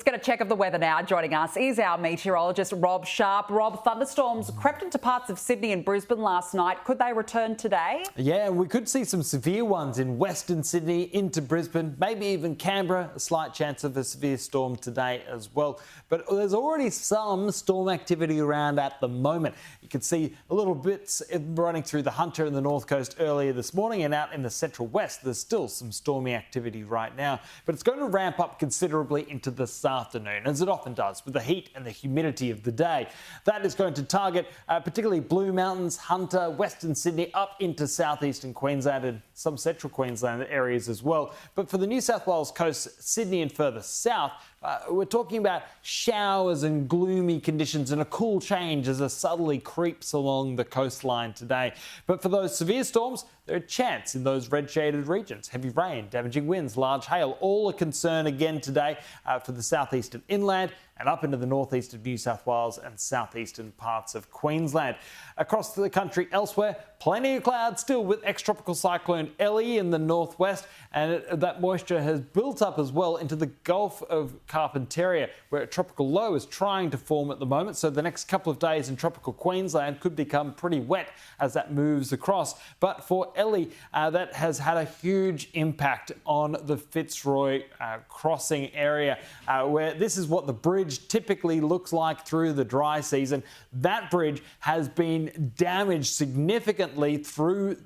Let's get a check of the weather now. Joining us is our meteorologist Rob Sharpe. Rob, thunderstorms crept into parts of Sydney and Brisbane last night. Could they return today? Yeah, we could see some severe ones in Western Sydney into Brisbane, maybe even Canberra. A slight chance of a severe storm today as well. But there's already some storm activity around at the moment. You can see a little bits running through the Hunter and the North Coast earlier this morning, and out in the Central West there's still some stormy activity right now. But it's going to ramp up considerably into this afternoon, as it often does with the heat and the humidity of the day. That is going to target particularly Blue Mountains, Hunter, Western Sydney, up into southeastern Queensland and some central Queensland areas as well. But for the New South Wales coast, Sydney and further south, we're talking about showers and gloomy conditions and a cool change as it southerly creeps along the coastline today. But for those severe storms, there are a chance in those red shaded regions. Heavy rain, damaging winds, large hail, all a concern again today for the southeastern inland and up into the northeast of New South Wales and southeastern parts of Queensland. Across the country elsewhere, plenty of clouds still with ex-tropical cyclone Ellie in the northwest, and that moisture has built up as well into the Gulf of Carpentaria, where a tropical low is trying to form at the moment. So the next couple of days in tropical Queensland could become pretty wet as that moves across. But for Ellie, that has had a huge impact on the Fitzroy crossing area, where this is what the bridge typically looks like through the dry season. That bridge has been damaged significantly through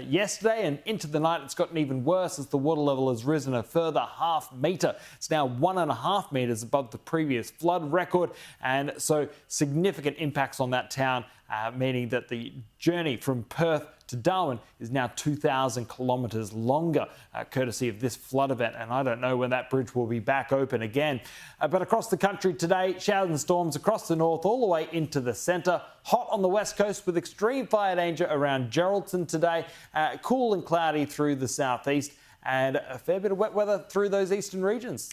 yesterday and into the night. It's gotten even worse as the water level has risen a further ½ metre. It's now 1.5 metres above the previous flood record, and so significant impacts on that town, meaning that the journey from Perth to Darwin is now 2,000 kilometres longer, courtesy of this flood event. And I don't know when that bridge will be back open again. But across the country today, showers and storms across the north all the way into the centre. Hot on the west coast with extreme fire danger around Geraldton today. Cool and cloudy through the southeast, and a fair bit of wet weather through those eastern regions.